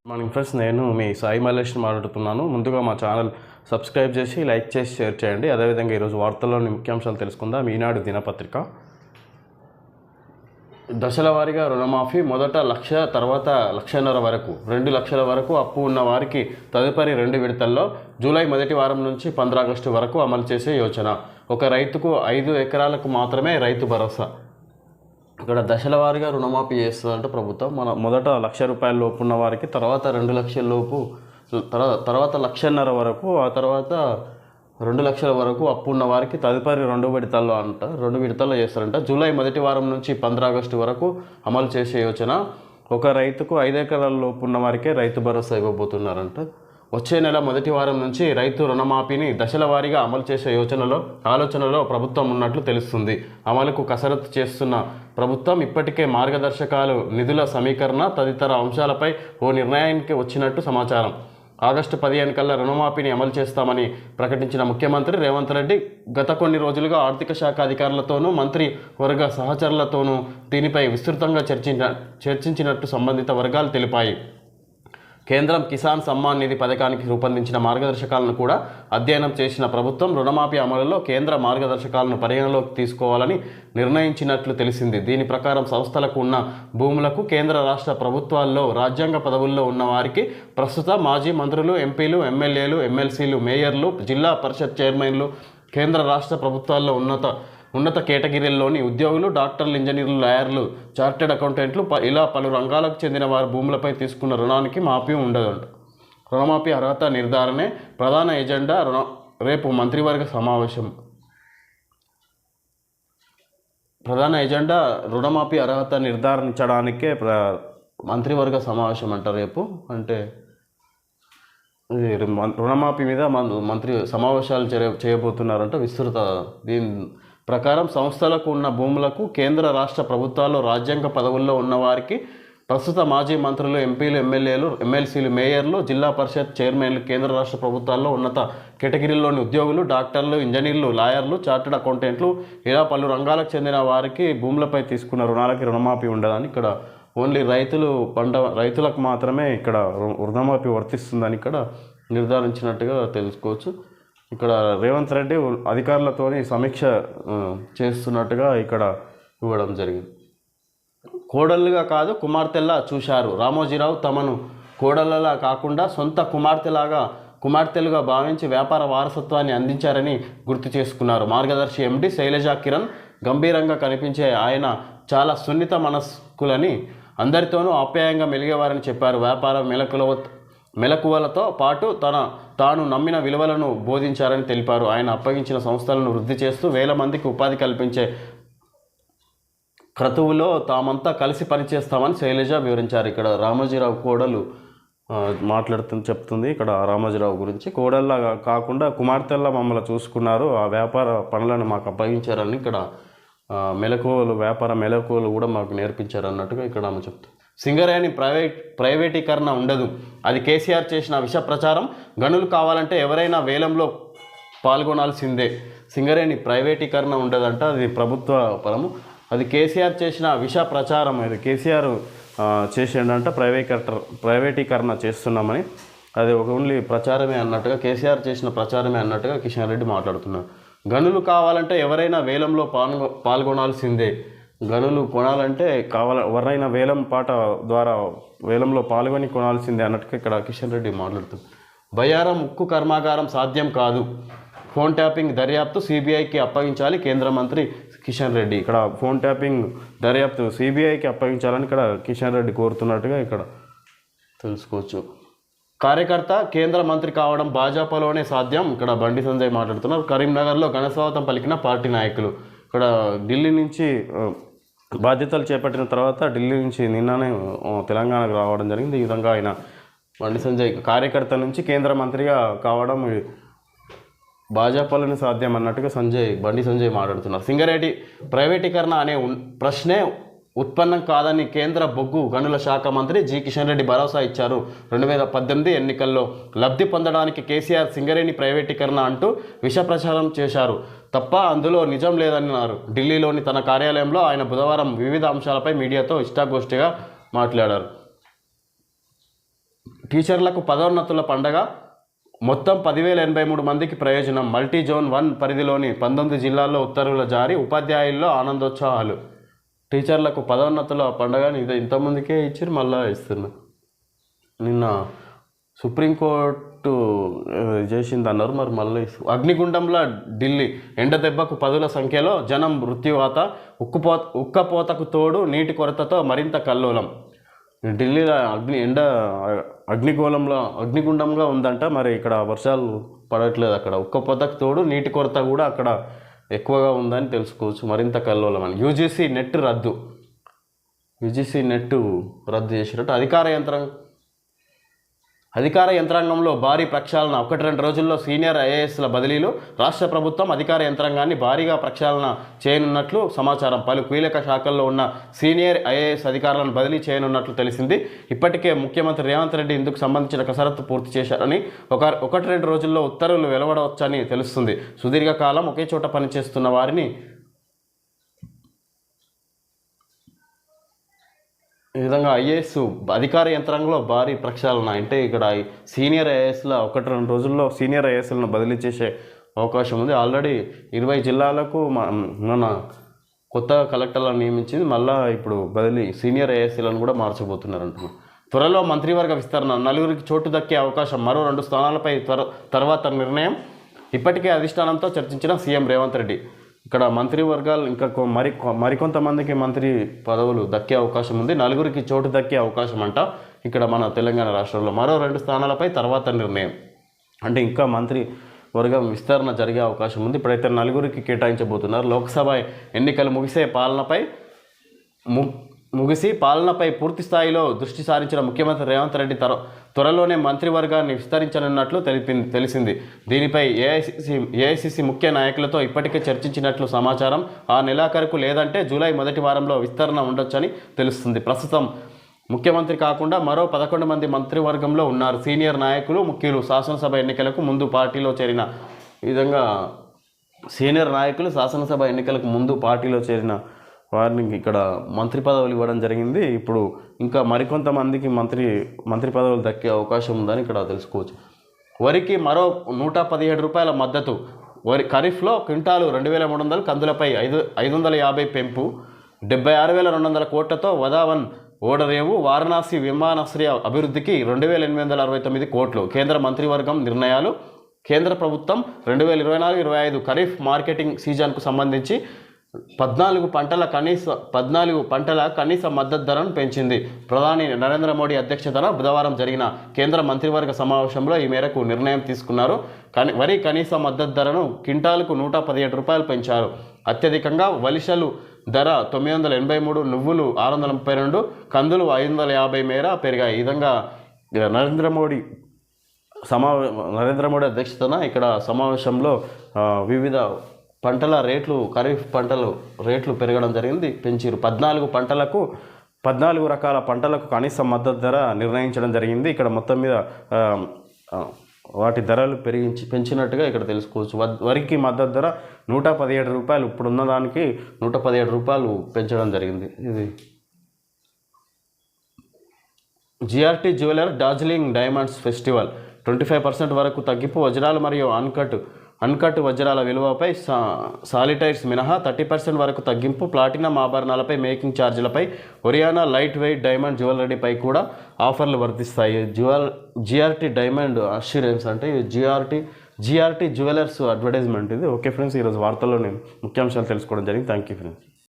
Morning friends, నేను మీ సాయి మల్లేష్ని మాట్లాడుతున్నాను. ముందుగా మా ఛానల్ సబ్స్క్రైబ్ చేసి లైక్ చేసి షేర్ చేయండి. అదేవిధంగా ఈరోజు వార్తల్లోని ముఖ్యాంశాలు తెలుసుకుందాం. ఈనాడు దినపత్రిక దశల వారీగా రుణమాఫీ. మొదట 1,00,000, తర్వాత 1,50,000 వరకు, 2 లక్షల వరకు అప్పు ఉన్న వారికి తదుపరి 2 విడతల్లో జూలై మొదటి వారం నుంచి 15 ఆగస్టు వరకు అమలు చేసే యోచన. ఒక రైతుకు 5 ఎకరాలకు మాత్రమే రైతు భరోసా. ఇక్కడ దశల వారీగా రుణమాఫీ చేస్తుందంటే ప్రభుత్వం మొదట 1,00,000 రూపాయల లోపు ఉన్న వారికి, తర్వాత 2 లక్షల లోపు, తర్వాత 1,50,000 వరకు, ఆ తర్వాత 2 లక్షల వరకు అప్పు ఉన్న వారికి తదుపరి 2 విడతల్లో 2 విడతల్లో చేస్తారంట. జూలై మొదటి వారం నుంచి 15 ఆగస్టు వరకు అమలు చేసే యోచన. ఒక రైతుకు 5 ఎకరాల లోపు ఉన్న వారికే రైతు భరోసా ఇవ్వబోతున్నారంట. వచ్చే నెల మొదటి వారం నుంచి రైతు రుణమాఫీని దశల వారీగా అమలు చేసే ఆలోచనలో ప్రభుత్వం ఉన్నట్లు తెలుస్తుంది. అమలుకు కసరత్తు చేస్తున్న ప్రభుత్వం ఇప్పటికే మార్గదర్శకాలు, నిధుల సమీకరణ తదితర అంశాలపై ఓ నిర్ణయానికి వచ్చినట్టు సమాచారం. ఆగస్టు 15 కల్లా రుణమాఫీని అమలు చేస్తామని ప్రకటించిన ముఖ్యమంత్రి రేవంత్ రెడ్డి గత కొన్ని రోజులుగా ఆర్థిక శాఖ అధికారులతోనూ, మంత్రి వర్గ సహచరులతోనూ దీనిపై విస్తృతంగా చర్చించినట్టు సంబంధిత వర్గాలు తెలిపాయి. కేంద్రం కిసాన్ సమ్మాన్ నిధి పథకానికి రూపొందించిన మార్గదర్శకాలను కూడా అధ్యయనం చేసిన ప్రభుత్వం రుణమాఫీ అమలులో కేంద్ర మార్గదర్శకాలను పరిగణలోకి తీసుకోవాలని నిర్ణయించినట్లు తెలిసింది. దీని ప్రకారం సంస్థలకు ఉన్న భూములకు కేంద్ర రాష్ట్ర ప్రభుత్వాల్లో రాజ్యాంగ పదవుల్లో ఉన్న వారికి, ప్రస్తుత మాజీ మంత్రులు, ఎంపీలు, ఎమ్మెల్యేలు, ఎమ్మెల్సీలు, మేయర్లు, జిల్లా పరిషత్ చైర్మన్లు, కేంద్ర రాష్ట్ర ప్రభుత్వాల్లో ఉన్నత కేటగిరీల్లోని ఉద్యోగులు, డాక్టర్లు, ఇంజనీర్లు, లాయర్లు, చార్టెడ్ అకౌంటెంట్లు, ఇలా పలు రంగాలకు చెందిన వారి భూములపై తీసుకున్న రుణానికి మాఫీ ఉండదంట. రుణమాఫీ అర్హత నిర్ధారణే ప్రధాన ఎజెండా. రేపు మంత్రివర్గ సమావేశం. ప్రధాన ఎజెండా రుణమాఫీ అర్హత నిర్ధారించడానికే మంత్రివర్గ సమావేశం అంట రేపు. అంటే రుణమాఫీ మీద మంత్రి సమావేశాలు చేయబోతున్నారంట. దీని ప్రకారం సంస్థలకు ఉన్న భూములకు కేంద్ర రాష్ట్ర ప్రభుత్వాల్లో రాజ్యాంగ పదవుల్లో ఉన్నవారికి, ప్రస్తుత మాజీ మంత్రులు, ఎంపీలు, ఎమ్మెల్యేలు, ఎమ్మెల్సీలు, మేయర్లు, జిల్లా పరిషత్ చైర్మన్లు, కేంద్ర రాష్ట్ర ప్రభుత్వాల్లో ఉన్నత కేటగిరీలోని ఉద్యోగులు, డాక్టర్లు, ఇంజనీర్లు, లాయర్లు, చార్టెడ్ అకౌంటెంట్లు, ఇలా పలు రంగాలకు చెందిన వారికి భూములపై తీసుకున్న రుణాలకి రుణమాఫీ ఉండదని, ఇక్కడ ఓన్లీ రైతులకు మాత్రమే ఇక్కడ రుణమాఫీ వర్తిస్తుందని ఇక్కడ నిర్ధారించినట్టుగా తెలుసుకోవచ్చు. ఇక్కడ రేవంత్ రెడ్డి అధికారులతోని సమీక్ష చేస్తున్నట్టుగా ఇక్కడ ఇవ్వడం జరిగింది. కోడళ్ళుగా కాదు, కుమార్తెల్లా చూశారు. రామోజీరావు తమను కోడళ్ళలా కాకుండా సొంత కుమార్తెలుగా భావించి వ్యాపార వారసత్వాన్ని అందించారని గుర్తు చేసుకున్నారు. మార్గదర్శి ఎండి శైలజా కిరణ్ గంభీరంగా కనిపించే ఆయన చాలా సున్నిత మనస్కులని, అందరితోనూ ఆప్యాయంగా మెలిగేవారని చెప్పారు. వ్యాపార మెలకువలతో పాటు తాను నమ్మిన విలువలను బోధించారని తెలిపారు. ఆయన అప్పగించిన సంస్థలను వృద్ధి చేస్తూ వేల మందికి ఉపాధి కల్పించే క్రతువులో తామంతా కలిసి పనిచేస్తామని శైలజ వివరించారు. ఇక్కడ రామోజీరావు కోడలు చెప్తుంది ఇక్కడ రామోజీరావు గురించి. కోడల్లా కాకుండా కుమార్తెల్లా మమ్మల్ని చూసుకున్నారు, ఆ వ్యాపార పనులను మాకు అప్పగించారని ఇక్కడ వ్యాపార మెలకువలు కూడా మాకు నేర్పించారు అన్నట్టుగా ఇక్కడ ఆమె చెప్తుంది. సింగరేణి ప్రైవేటీకరణ ఉండదు, అది కేసీఆర్ చేసిన విష ప్రచారం. గనులు కావాలంటే ఎవరైనా వేలంలో పాల్గొనాల్సిందే. సింగరేణి ప్రైవేటీకరణ ఉండదంట, అది ప్రభుత్వ పరము. అది కేసీఆర్ చేసిన విష ప్రచారం. అది కేసీఆర్ చేసిండంట, ప్రైవేటీకరణ చేస్తున్నామని. అది ఓన్లీ ప్రచారమే అన్నట్టుగా, కేసీఆర్ చేసిన ప్రచారమే అన్నట్టుగా కిషన్ రెడ్డి మాట్లాడుతున్నారు. గనులు కావాలంటే ఎవరైనా వేలంలో పాల్గొనాల్సిందే. గనులు కొనాలంటే ఎవరైనా వేలం పాట ద్వారా వేలంలో పాల్గొని కొనాల్సిందే అన్నట్టుగా ఇక్కడ కిషన్ రెడ్డి మాట్లాడుతుంది. బయ్యారం ఉక్కు కర్మాగారం సాధ్యం కాదు, ఫోన్ ట్యాపింగ్ దర్యాప్తు సిబిఐకి అప్పగించాలి కేంద్ర మంత్రి కిషన్ రెడ్డి. ఇక్కడ ఫోన్ ట్యాపింగ్ దర్యాప్తు సిబిఐకి అప్పగించాలని ఇక్కడ కిషన్ రెడ్డి కోరుతున్నట్టుగా ఇక్కడ తెలుసుకోవచ్చు. కార్యకర్త కేంద్ర మంత్రి కావడం భాజపాలోనే సాధ్యం. ఇక్కడ బండి సంజయ్ మాట్లాడుతున్నారు. కరీంనగర్లో ఘనస్వాగతం పలికిన పార్టీ నాయకులు. ఇక్కడ ఢిల్లీ నుంచి బాధ్యతలు చేపట్టిన తర్వాత ఢిల్లీ నుంచి నిన్ననే తెలంగాణకు రావడం జరిగింది. ఈ విధంగా ఆయన బండి సంజయ్ కార్యకర్త నుంచి కేంద్ర మంత్రిగా కావడం భాజపాలోనే సాధ్యం అన్నట్టుగా బండి సంజయ్ మాట్లాడుతున్నారు. సింగరేణి ప్రైవేటీకరణ అనే ప్రశ్నే ఉత్పన్నం కాదని కేంద్ర బొగ్గు గనుల శాఖ మంత్రి జి కిషన్ రెడ్డి భరోసా ఇచ్చారు. 2018 ఎన్నికల్లో లబ్ధి పొందడానికి కేసీఆర్ సింగరేణి ప్రైవేటీకరణ అంటూ విష ప్రచారం చేశారు తప్ప అందులో నిజం లేదన్నారు. ఢిల్లీలోని తన కార్యాలయంలో ఆయన బుధవారం వివిధ అంశాలపై మీడియాతో ఇష్టాగోష్ఠిగా మాట్లాడారు. టీచర్లకు పదోన్నతుల పండగ, మొత్తం 10,083 మందికి ప్రయోజనం. మల్టీ జోన్ 1 పరిధిలోని 19 జిల్లాల్లో ఉత్తర్వుల జారీ, ఉపాధ్యాయుల్లో ఆనందోత్సాహాలు. టీచర్లకు పదోన్నతుల పండగని ఇది ఇంతమందికే ఇచ్చారు, మళ్ళీ ఇస్తున్నారు. నిన్న సుప్రీంకోర్టు చేసింది అన్నారు, మరి మళ్ళీ అగ్నిగుండంలో ఢిల్లీ, ఎండ దెబ్బకు పదుల సంఖ్యలో జనం మృత్యువాత, ఉక్కపోతకు తోడు నీటి కొరతతో మరింత కల్లోలం. ఢిల్లీలో అగ్నిగుండంగా ఉందంట, మరి ఇక్కడ వర్షాలు పడట్లేదు, అక్కడ ఉక్కపోతకు తోడు నీటి కొరత కూడా అక్కడ ఎక్కువగా ఉందని తెలుసుకోవచ్చు. మరింత కల్లోలం అని. యూజీసీ నెట్ రద్దు చేసినట్టు అధికార యంత్రాంగంలో భారీ ప్రక్షాళన. 1-2 రోజుల్లో సీనియర్ ఐఏఎస్ల బదిలీలు. రాష్ట్ర ప్రభుత్వం అధికార యంత్రాంగాన్ని భారీగా ప్రక్షాళన చేయనున్నట్లు సమాచారం. పలు కీలక శాఖల్లో ఉన్న సీనియర్ ఐఏఎస్ అధికారులను బదిలీ చేయనున్నట్లు తెలిసింది. ఇప్పటికే ముఖ్యమంత్రి రేవంత్ రెడ్డి ఇందుకు సంబంధించిన కసరత్తు పూర్తి చేశారని, 1-2 రోజుల్లో ఉత్తర్వులు వెలువడవచ్చని తెలుస్తుంది. సుదీర్ఘకాలం ఒకే చోట పనిచేస్తున్న వారిని ఈ విధంగా ఐఏఎస్ అధికార యంత్రాంగంలో భారీ ప్రక్షాళన అంటే ఇక్కడ సీనియర్ ఐఏఎస్ల 1-2 రోజుల్లో సీనియర్ ఐఏఎస్లను బదిలీ చేసే అవకాశం ఉంది. ఆల్రెడీ 20 జిల్లాలకు మన కొత్త కలెక్టర్లను నియమించింది, మళ్ళీ ఇప్పుడు బదిలీ సీనియర్ ఐఏఎస్లను కూడా మార్చబోతున్నారు అంటున్నారు. త్వరలో మంత్రివర్గ విస్తరణ, 4 చోటు దక్కే అవకాశం, మరో 2 స్థానాలపై తర్వాత నిర్ణయం. ఇప్పటికే అధిష్టానంతో చర్చించిన సీఎం రేవంత్ రెడ్డి. ఇక్కడ మంత్రివర్గాలు ఇంకా మరికొంతమందికి మంత్రి పదవులు దక్కే అవకాశం ఉంది. 4 చోటు దక్కే అవకాశం అంట ఇక్కడ మన తెలంగాణ రాష్ట్రంలో. మరో 2 స్థానాలపై తర్వాత నిర్ణయం అంటే ఇంకా మంత్రి వర్గం విస్తరణ జరిగే అవకాశం ఉంది. ఇప్పుడైతే 4 కేటాయించబోతున్నారు. లోక్సభ ఎన్నికలు ముగిసి పాలనపై పూర్తి స్థాయిలో దృష్టి సారించిన ముఖ్యమంత్రి రేవంత్ రెడ్డి త్వరలోనే మంత్రివర్గాన్ని విస్తరించనున్నట్లు తెలిసింది. దీనిపై ఏఐసిసి ముఖ్య నాయకులతో ఇప్పటికే చర్చించినట్లు సమాచారం. ఆ నెలాఖరుకు లేదంటే జూలై మొదటి వారంలో విస్తరణ ఉండొచ్చని తెలుస్తుంది. ప్రస్తుతం ముఖ్యమంత్రి కాకుండా మరో 11 మంది మంత్రివర్గంలో ఉన్నారు. సీనియర్ నాయకులు, ముఖ్యులు. శాసనసభ ఎన్నికలకు ముందు పార్టీలో చేరిన విధంగా సీనియర్ నాయకులు శాసనసభ ఎన్నికలకు ముందు పార్టీలో చేరిన వారిని ఇక్కడ మంత్రి పదవులు ఇవ్వడం జరిగింది. ఇప్పుడు ఇంకా మరికొంతమందికి మంత్రి పదవులు దక్కే అవకాశం ఉందని ఇక్కడ తెలుసుకోవచ్చు. వరికి మరో 117 రూపాయల మద్దతు. ఖరీఫ్లో క్వింటాలు 2,300, కందులపై 550 పెంపు. 76,200 కోట్లతో వదావన్ ఓడరేవు. వారణాసి విమానాశ్రయ అభివృద్ధికి 2,869 కోట్లు. కేంద్ర మంత్రివర్గం నిర్ణయాలు. కేంద్ర ప్రభుత్వం 2024-25 ఖరీఫ్ మార్కెటింగ్ సీజన్కు సంబంధించి 14 పంటల కనీస మద్దతు ధరను పెంచింది. ప్రధాని నరేంద్ర మోడీ అధ్యక్షతన బుధవారం జరిగిన కేంద్ర మంత్రివర్గ సమావేశంలో ఈ మేరకు నిర్ణయం తీసుకున్నారు. వరి కనీస మద్దతు ధరను క్వింటాలకు 117 రూపాయలు పెంచారు. అత్యధికంగా వలిషలు ధర 983, నువ్వులు 632, కందులు 550 మేర పెరిగాయి. ఈ విధంగా నరేంద్ర మోడీ అధ్యక్షతన ఇక్కడ సమావేశంలో వివిధ పంటల రేట్లు, ఖరీఫ్ పంటల రేట్లు పెరగడం జరిగింది, పెంచారు. 14 రకాల పంటలకు కనీస మద్దతు ధర నిర్ణయించడం జరిగింది. ఇక్కడ మొత్తం మీద వాటి ధరలు పెంచినట్టుగా ఇక్కడ తెలుసుకోవచ్చు. వరికి మద్దతు ధర 117 రూపాయలు, ఇప్పుడున్న దానికి 117 రూపాయలు పెంచడం జరిగింది. ఇది GRT jeweller Darjeeling diamonds festival 25% వరకు తగ్గింపు. వజ్రాలు మరియు అన్కట్ వజ్రాల విలువపై సాలిటైర్స్ మినహా 30% వరకు తగ్గింపు. ప్లాటినం ఆభరణాలపై మేకింగ్ ఛార్జీలపై ఒరియానా లైట్ వెయిట్ డైమండ్ జ్యువెలరీపై కూడా ఆఫర్లు వర్తిస్తాయి. జిఆర్టీ డైమండ్ అష్యూరెన్స్ అంటే జిఆర్టీ జ్యువెలర్స్ అడ్వర్టైజ్మెంట్ ఇది. ఓకే ఫ్రెండ్స్, ఈరోజు వార్తల్లో నేను ముఖ్యాంశాలు తెలుసుకోవడం జరిగింది. Thank you friends.